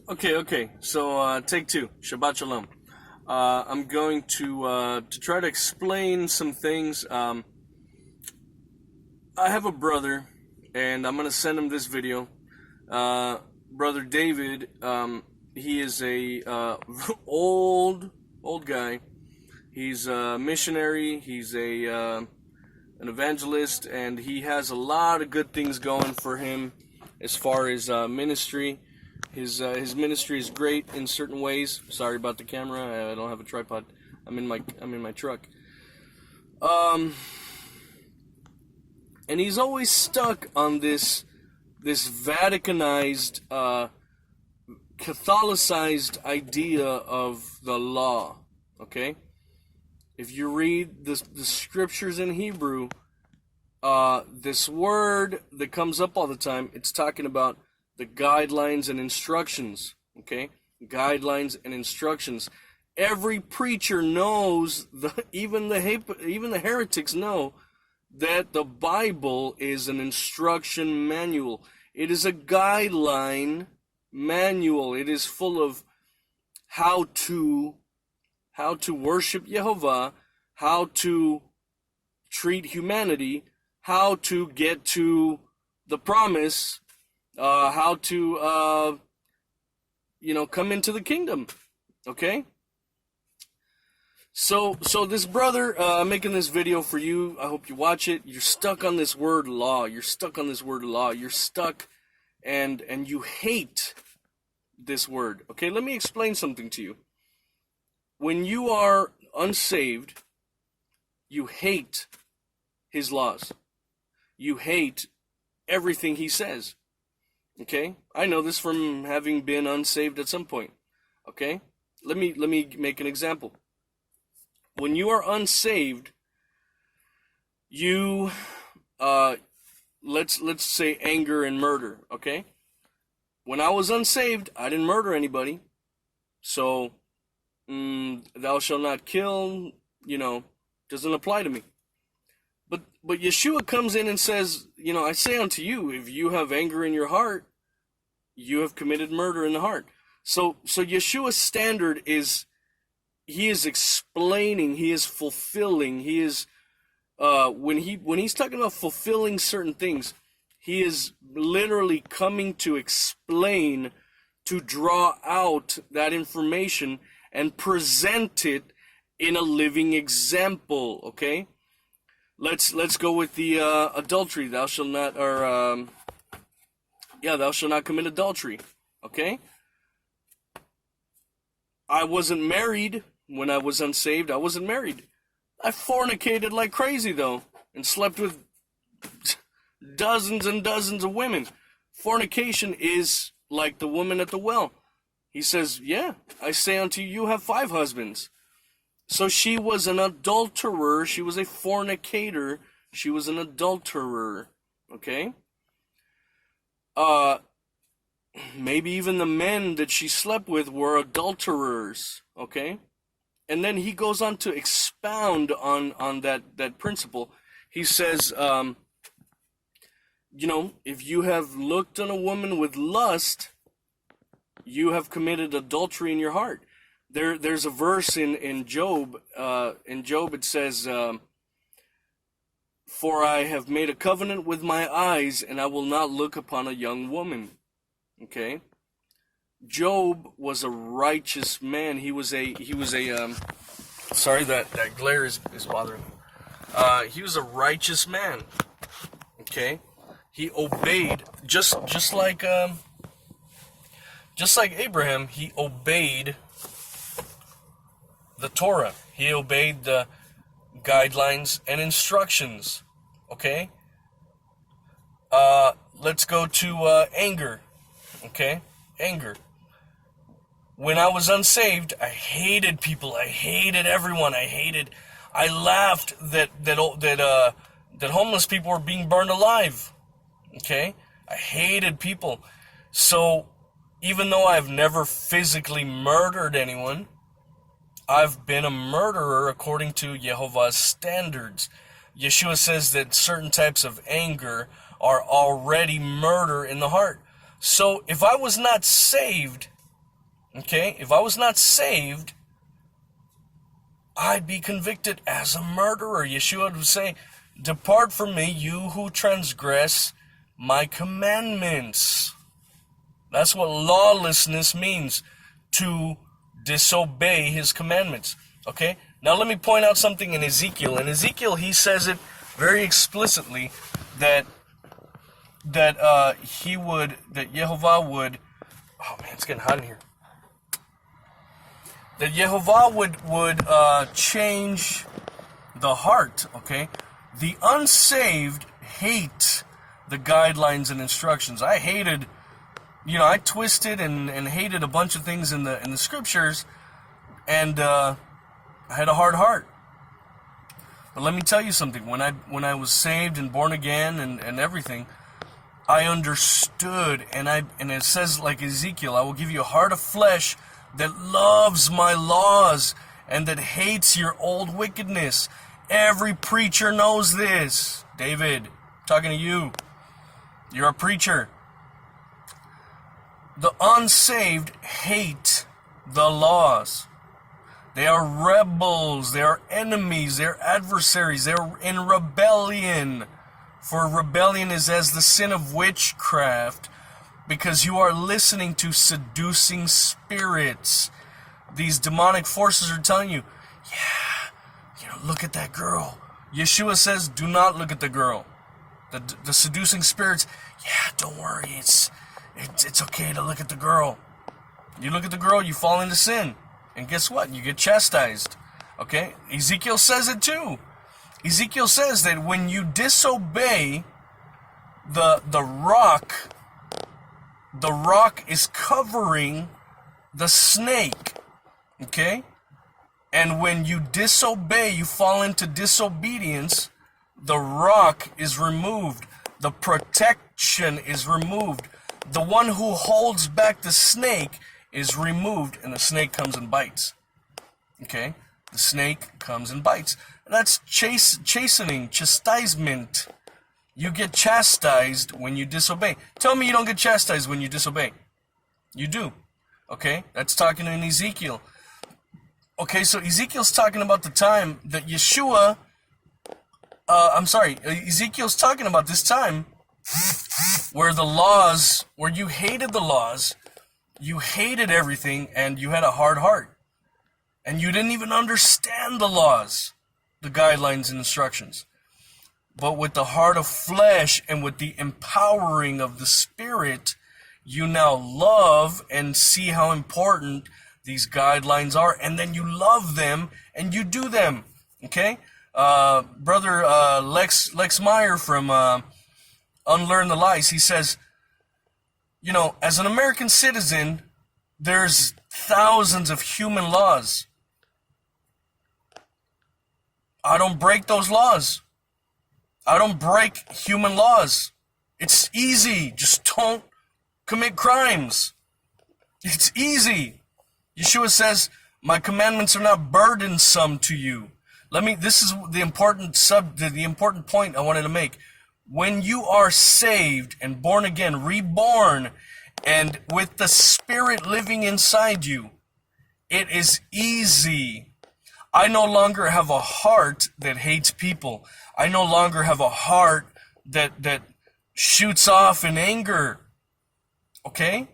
Okay. So, take two. Shabbat Shalom. I'm going to try to explain some things. I have a brother, and I'm going to send him this video. Brother David, he is a old guy. He's a missionary. He's an evangelist, and he has a lot of good things going for him as far as ministry. His ministry is great in certain ways. Sorry about the camera. I don't have a tripod. I'm in my truck. And he's always stuck on this Vaticanized, Catholicized idea of the law. Okay? If you read the scriptures in Hebrew, this word that comes up all the time, it's talking about the guidelines and instructions. Okay? Guidelines and instructions. Every preacher knows, even the heretics know, that the Bible is an instruction manual. It is a guideline manual. It is full of how to worship Yehovah, how to treat humanity, how to get to the promise, how to come into the kingdom. Okay? So this brother, making this video for you, I hope you watch it. You're stuck on this word law. You're stuck, and you hate this word. Okay, let me explain something to you. When you are unsaved, you hate his laws. You hate everything he says. Okay? I know this from having been unsaved at some point. Okay? Let me make an example. When you are unsaved, you let's say anger and murder, okay? When I was unsaved, I didn't murder anybody. So thou shalt not kill, doesn't apply to me. But Yeshua comes in and says, I say unto you, if you have anger in your heart, you have committed murder in the heart. So Yeshua's standard is, he is explaining, he is fulfilling, he is, when he's talking about fulfilling certain things, he is literally coming to explain, to draw out that information and present it in a living example. Okay, let's go with the adultery. Thou shalt not, thou shalt not commit adultery. Okay, I wasn't married when I was unsaved. I wasn't married. I fornicated like crazy though, and slept with dozens and dozens of women. Fornication is like the woman at the well. He says, yeah, I say unto you, you have 5 husbands. So she was an adulterer. She was a fornicator. She was an adulterer. Okay? Maybe even the men that she slept with were adulterers. Okay? And then he goes on to expound on that principle. He says, if you have looked on a woman with lust, you have committed adultery in your heart. There's a verse in Job. In Job it says, for I have made a covenant with my eyes, and I will not look upon a young woman. Okay? Job was a righteous man. He was a sorry, that glare is bothering me. He was a righteous man. Okay? He obeyed, just like Abraham, he obeyed the Torah. He obeyed the guidelines and instructions. Okay? Let's go to anger. Okay? Anger. When I was unsaved, I hated people. I hated everyone. I laughed that homeless people were being burned alive. Okay? I hated people. So, even though I've never physically murdered anyone, I've been a murderer according to Yehovah's standards. Yeshua says that certain types of anger are already murder in the heart. So, if I was not saved, Okay? If I was not saved, I'd be convicted as a murderer. Yeshua would say, "Depart from me, you who transgress my commandments." That's what lawlessness means, to disobey his commandments. Okay? Now let me point out something in Ezekiel. In Ezekiel, he says it very explicitly that Yehovah would, oh man, it's getting hot in here. That Yehovah would change the heart, okay? The unsaved hate the guidelines and instructions. I hated, I twisted and hated a bunch of things in the scriptures, and I had a hard heart. But let me tell you something. When I was saved and born again and everything, I understood, and it says, like Ezekiel, "I will give you a heart of flesh that loves my laws and that hates your old wickedness." Every preacher knows this. David, talking to you. You're a preacher. The unsaved hate the laws. They are rebels. They are enemies. They are adversaries. They are in rebellion. For rebellion is as the sin of witchcraft, because you are listening to seducing spirits. These demonic forces are telling you, look at that girl. Yeshua says, do not look at the girl. The seducing spirits, don't worry, it's okay to look at the girl. You look at the girl, you fall into sin. And guess what? You get chastised. Okay? Ezekiel says it too. Ezekiel says that when you disobey, the rock is covering the snake. Okay? And when you disobey, you fall into disobedience, the rock is removed. The protection is removed. The one who holds back the snake is removed, and the snake comes and bites. Okay? The snake comes and bites. And that's chastening, chastisement. You get chastised when you disobey. Tell me you don't get chastised when you disobey. You do. Okay? That's talking in Ezekiel. Okay, so Ezekiel's talking about the time that Ezekiel's talking about this time where you hated the laws, you hated everything, and you had a hard heart. And you didn't even understand the laws, the guidelines and instructions. But with the heart of flesh and with the empowering of the Spirit, you now love and see how important these guidelines are, and then you love them and you do them. Okay? Brother Lex Meyer from Unlearn the Lies, he says, as an American citizen, there's thousands of human laws. I don't break those laws. I don't break human laws. It's easy. Just don't commit crimes. It's easy. Yeshua says, my commandments are not burdensome to you. This is the important point I wanted to make. When you are saved and born again, reborn, and with the Spirit living inside you, it is easy. I no longer have a heart that hates people. I no longer have a heart that shoots off in anger. Okay?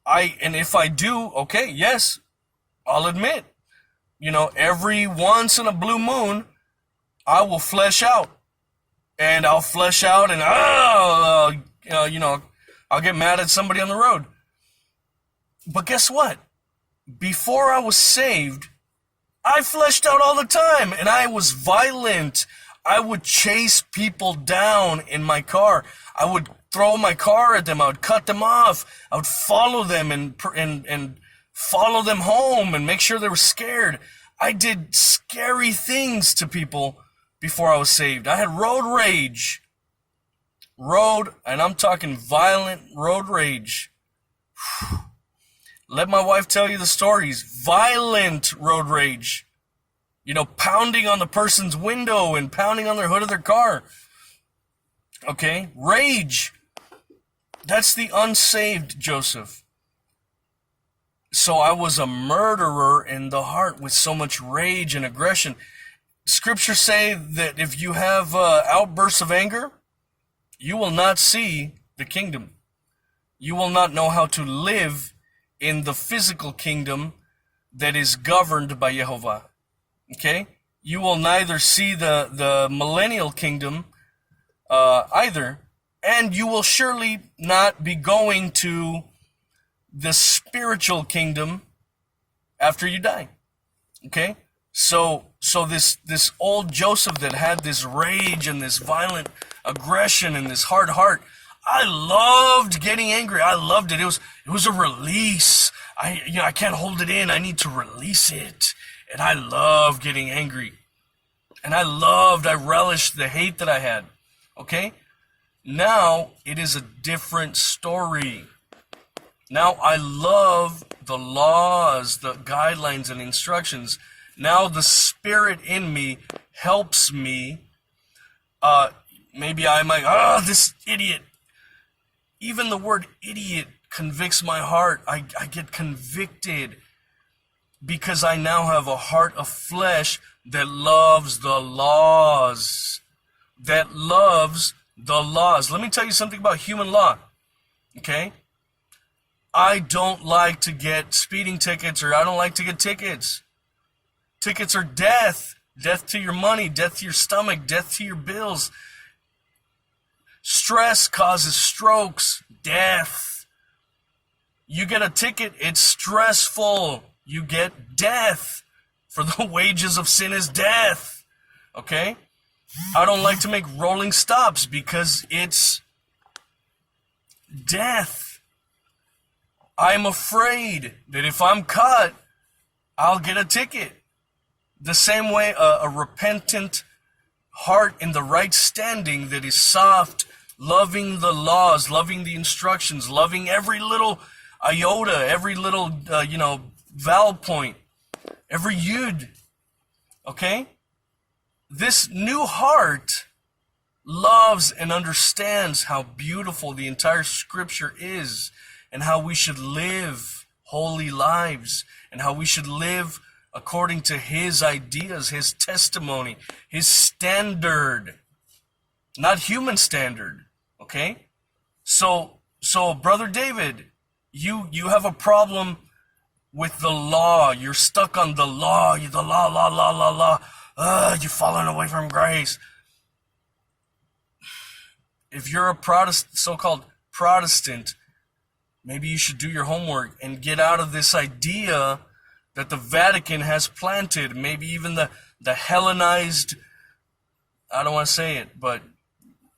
And if I do, okay, yes, I'll admit, every once in a blue moon, I will flesh out. And I'll flesh out and, I'll get mad at somebody on the road. But guess what? Before I was saved, I fleshed out all the time, and I was violent. I would chase people down in my car. I would throw my car at them. I would cut them off. I would follow them and follow them home and make sure they were scared. I did scary things to people before I was saved. I had road rage. And I'm talking violent road rage. Let my wife tell you the stories. Violent road rage. Pounding on the person's window and pounding on their hood of their car. Okay? Rage. That's the unsaved Joseph. So I was a murderer in the heart with so much rage and aggression. Scriptures say that if you have outbursts of anger, you will not see the kingdom. You will not know how to live in the physical kingdom that is governed by Yehovah. Okay? You will neither see the millennial kingdom either, and you will surely not be going to the spiritual kingdom after you die. Okay? So this old Joseph that had this rage and this violent aggression and this hard heart, I loved getting angry. I loved it. It was a release. I can't hold it in. I need to release it. And I love getting angry. And I relished the hate that I had. Okay? Now it is a different story. Now I love the laws, the guidelines and instructions. Now the Spirit in me helps me. Maybe I might, this idiot. Even the word idiot convicts my heart. I get convicted because I now have a heart of flesh that loves the laws. That loves the laws. Let me tell you something about human law. Okay? I don't like to get speeding tickets, or I don't like to get tickets. Tickets are death. Death to your money, death to your stomach, death to your bills. Stress causes strokes, death. You get a ticket, it's stressful. You get death. For the wages of sin is death. Okay? I don't like to make rolling stops because it's death. I'm afraid that if I'm caught, I'll get a ticket. The same way a repentant heart in the right standing that is soft, loving the laws, loving the instructions, loving every little iota, every little, vowel point, every yud. Okay? This new heart loves and understands how beautiful the entire scripture is, and how we should live holy lives, and how we should live according to his ideas, his testimony, his standard, not human standard. Okay? So Brother David, you have a problem with the law. You're stuck on the law. The law. You're falling away from grace. If you're a Protestant, so-called Protestant, maybe you should do your homework and get out of this idea that the Vatican has planted, maybe even the Hellenized, I don't want to say it, but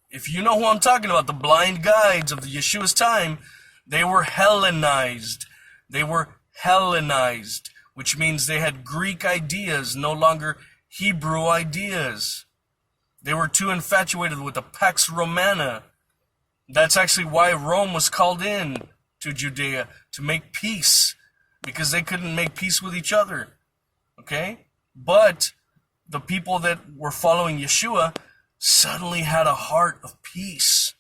if you know who I'm talking about, the blind guides of the Yeshua's time, they were Hellenized. They were Hellenized, which means they had Greek ideas, no longer Hebrew ideas. They were too infatuated with the Pax Romana. That's actually why Rome was called in to Judea, to make peace, because they couldn't make peace with each other. Okay? But the people that were following Yeshua suddenly had a heart of peace.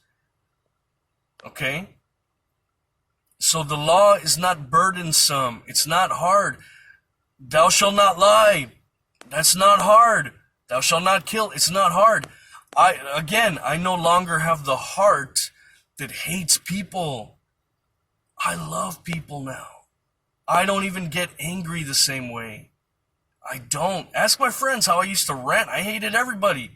Okay? So the law is not burdensome. It's not hard. Thou shalt not lie. That's not hard. Thou shalt not kill. It's not hard. I no longer have the heart that hates people. I love people now. I don't even get angry the same way. I don't. Ask my friends how I used to rant. I hated everybody.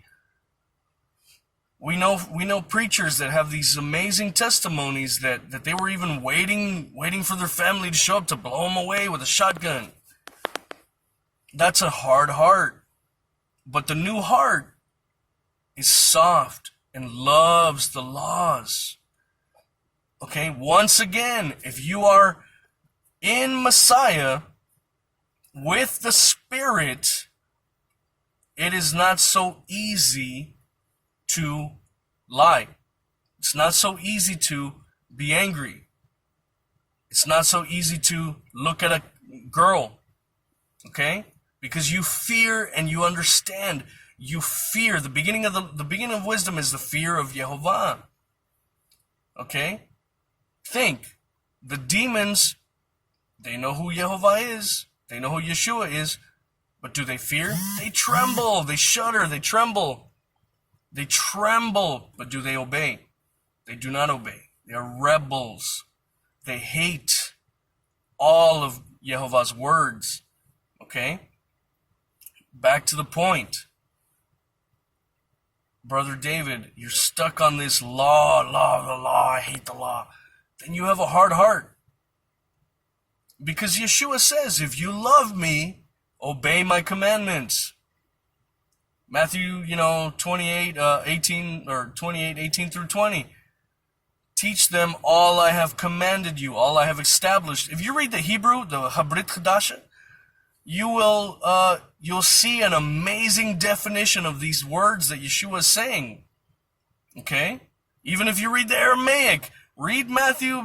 We know preachers that have these amazing testimonies that they were even waiting for their family to show up to blow them away with a shotgun. That's a hard heart. But the new heart is soft and loves the laws. Okay, once again, if you are in Messiah with the Spirit, it is not so easy to lie. It's not so easy to be angry. It's not so easy to look at a girl, okay? Because you fear and you understand. You fear. The beginning of wisdom is the fear of Yehovah. Okay? Think. The demons They know who Yehovah is. They know who Yeshua is. But do they fear? They tremble. They shudder. They tremble. They tremble. But do they obey? They do not obey. They are rebels. They hate all of Yehovah's words. Okay? Back to the point. Brother David, you're stuck on this law, the law, I hate the law. Then you have a hard heart. Because Yeshua says, if you love me, obey my commandments. Matthew, 28, 18, or 28, 18 through 20. Teach them all I have commanded you, all I have established. If you read the Hebrew, the Habrit Chadasha, you'll see an amazing definition of these words that Yeshua is saying. Okay? Even if you read the Aramaic, read Matthew,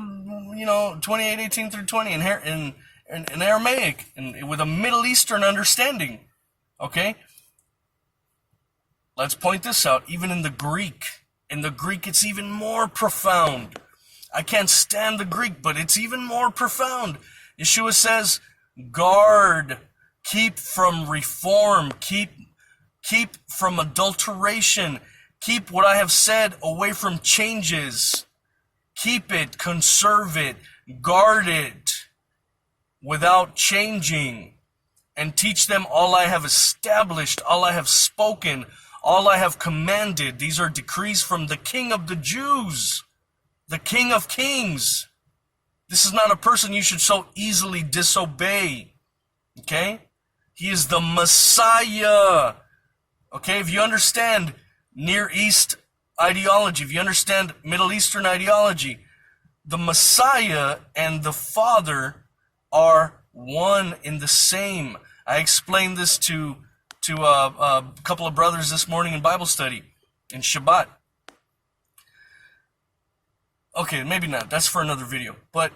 28, 18 through 20 in Aramaic, and with a Middle Eastern understanding. Okay? Let's point this out. Even in the Greek. In the Greek, it's even more profound. I can't stand the Greek, but it's even more profound. Yeshua says, guard, keep from reform, keep from adulteration, keep what I have said away from changes. Keep it, conserve it, guard it without changing, and teach them all I have established, all I have spoken, all I have commanded. These are decrees from the King of the Jews, the King of Kings. This is not a person you should so easily disobey. Okay? He is the Messiah. Okay? If you understand Near East ideology, if you understand Middle Eastern ideology, the Messiah and the Father are one in the same. I explained this to a couple of brothers this morning in Bible study, in Shabbat. Okay, maybe not. That's for another video. But,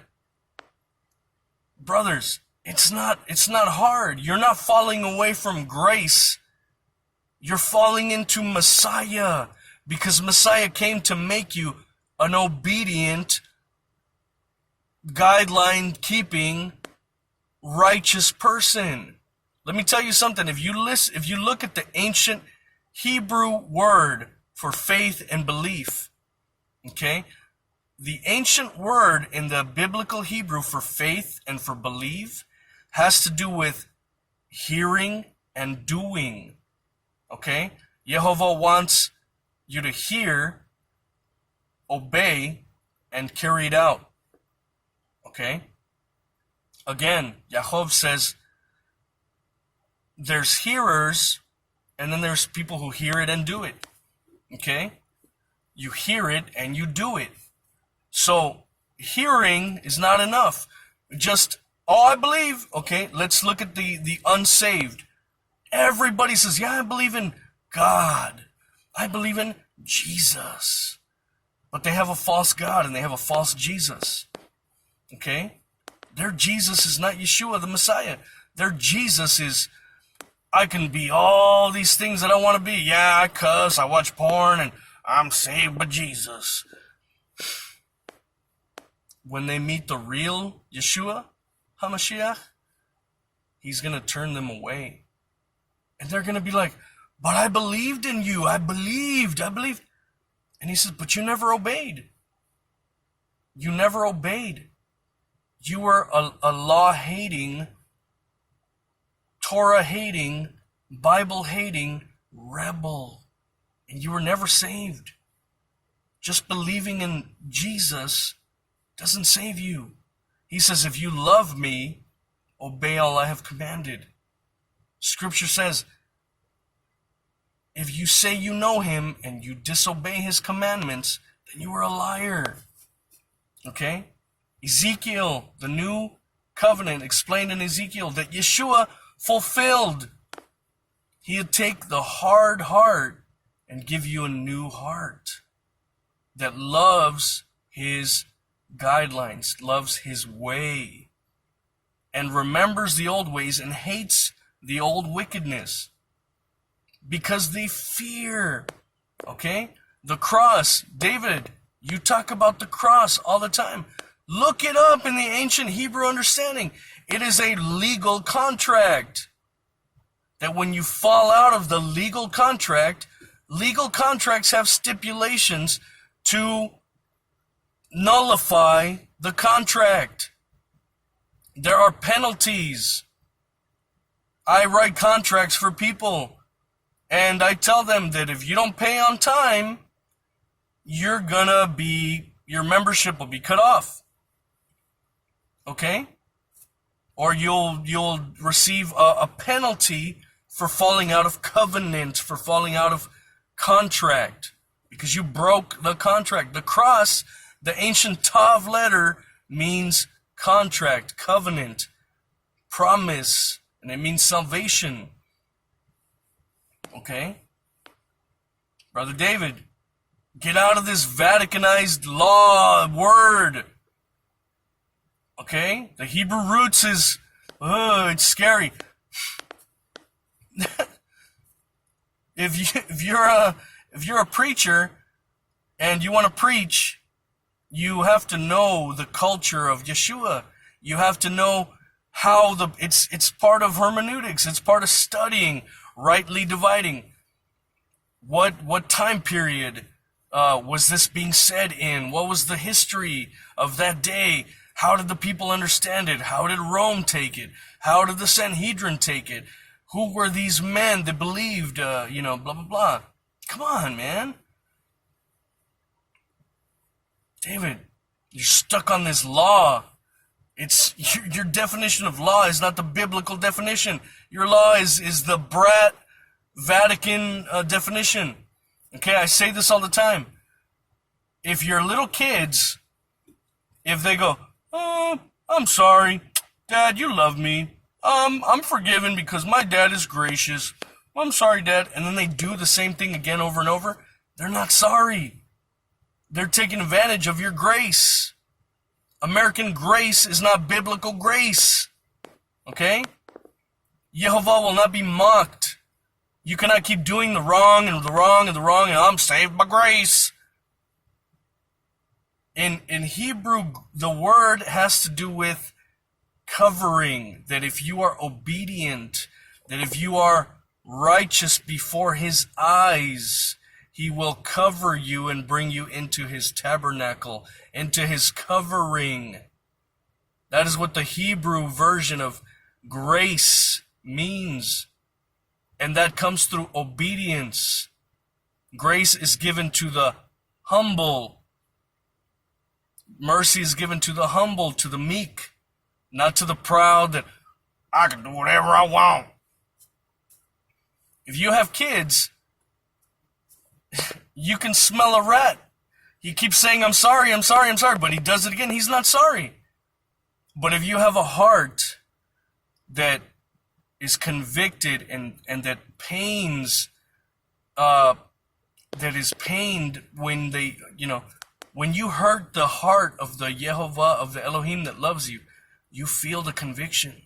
brothers, it's not hard. You're not falling away from grace. You're falling into Messiah, because Messiah came to make you an obedient, guideline-keeping, righteous person. Let me tell you something. If you look at the ancient Hebrew word for faith and belief, okay? The ancient word in the biblical Hebrew for faith and for belief has to do with hearing and doing, okay? Yehovah wants you to hear, obey, and carry it out, okay? Again, Yaakov says, there's hearers, and then there's people who hear it and do it. Okay? You hear it and you do it. So, hearing is not enough. Just, I believe. Okay, let's look at the unsaved. Everybody says, yeah, I believe in God. I believe in Jesus. But they have a false God and they have a false Jesus. Okay? Their Jesus is not Yeshua, the Messiah. Their Jesus is, I can be all these things that I want to be. Yeah, I cuss, I watch porn, and I'm saved by Jesus. When they meet the real Yeshua, HaMashiach, he's going to turn them away. And they're going to be like, but I believed in you. I believed. And he says, but you never obeyed. You never obeyed. You were a law-hating, Torah-hating, Bible-hating rebel. And you were never saved. Just believing in Jesus doesn't save you. He says, if you love me, obey all I have commanded. Scripture says, if you say you know him and you disobey his commandments, then you are a liar. Okay? Ezekiel, the new covenant, explained in Ezekiel that Yeshua fulfilled. He'll take the hard heart and give you a new heart that loves his guidelines, loves his way, and remembers the old ways and hates the old wickedness because they fear. Okay? The cross. David, you talk about the cross all the time. Look it up in the ancient Hebrew understanding. It is a legal contract. That when you fall out of the legal contracts have stipulations to nullify the contract. There are penalties. I write contracts for people, and I tell them that if you don't pay on time, your membership will be cut off. Okay? Or you'll receive a penalty for falling out of covenant, for falling out of contract, because you broke the contract. The cross, the ancient Tav letter, means contract, covenant, promise, and it means salvation. Okay? Brother David, get out of this Vaticanized law word. Okay? The Hebrew roots is, it's scary. If you're a preacher and you want to preach, you have to know the culture of Yeshua. You have to know how it's part of hermeneutics. It's part of studying, rightly dividing. What time period was this being said in? What was the history of that day? How did the people understand it? How did Rome take it? How did the Sanhedrin take it? Who were these men that believed, blah, blah, blah. Come on, man. David, you're stuck on this law. It's your definition of law is not the biblical definition. Your law is the brat Vatican definition. Okay, I say this all the time. If your little kids, if they go, "Oh, I'm sorry, Dad, you love me. I'm forgiven because my dad is gracious. I'm sorry, Dad," and then they do the same thing again over and over, they're not sorry. They're taking advantage of your grace. American grace is not biblical grace. Okay? Yehovah will not be mocked. You cannot keep doing the wrong and the wrong and the wrong, and I'm saved by grace. In Hebrew, the word has to do with covering. That if you are obedient, that if you are righteous before his eyes, he will cover you and bring you into his tabernacle, into his covering. That is what the Hebrew version of grace means. And that comes through obedience. Grace is given to the humble. Mercy is given to the humble, to the meek, not to the proud that I can do whatever I want. If you have kids, you can smell a rat. He keeps saying, I'm sorry, I'm sorry, I'm sorry, but he does it again, he's not sorry. But if you have a heart that is convicted and that pains, that is pained when they, when you hurt the heart of the Yehovah, of the Elohim that loves you, you feel the conviction.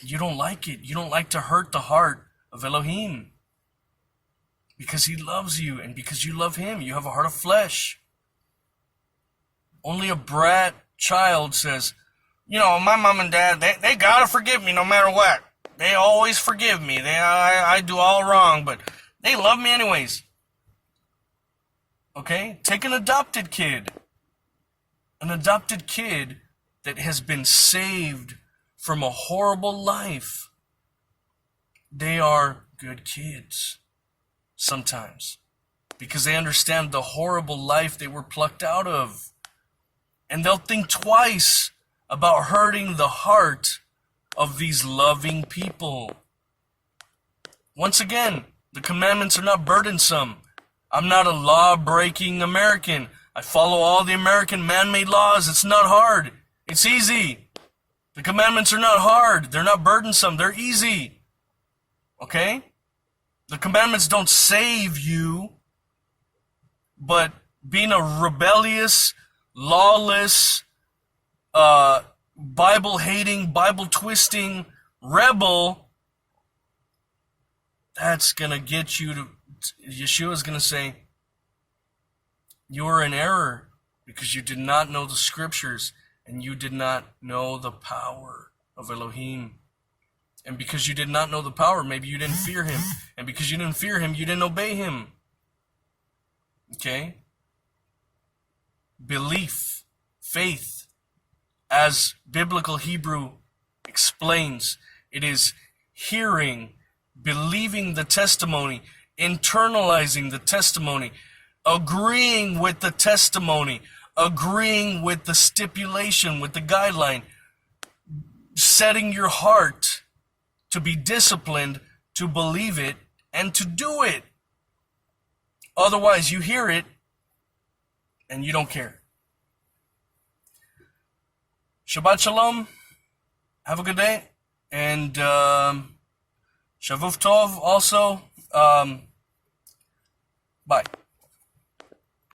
And you don't like it. You don't like to hurt the heart of Elohim. Because he loves you and because you love him. You have a heart of flesh. Only a brat child says, my mom and dad, they gotta forgive me no matter what. They always forgive me. I do all wrong, but they love me anyways. Okay? Take an adopted kid. An adopted kid that has been saved from a horrible life. They are good kids. Sometimes. Because they understand the horrible life they were plucked out of. And they'll think twice about hurting the heart of these loving people. Once again, the commandments are not burdensome. I'm not a law-breaking American. I follow all the American man-made laws. It's not hard. It's easy. The commandments are not hard. They're not burdensome. They're easy. Okay? The commandments don't save you, but being a rebellious, lawless, Bible-hating, Bible-twisting rebel, that's going to get you to, Yeshua's going to say, you're in error. because you did not know the scriptures and you did not know the power of Elohim. And because you did not know the power, maybe you didn't fear him. And because you didn't fear him, you didn't obey him. Okay? Belief, faith, as biblical Hebrew explains, it is hearing, believing the testimony, internalizing the testimony, agreeing with the testimony, agreeing with the stipulation, with the guideline, setting your heart to be disciplined, to believe it, and to do it. Otherwise, you hear it, and you don't care. Shabbat Shalom. Have a good day. And Shavuv Tov also. Bye.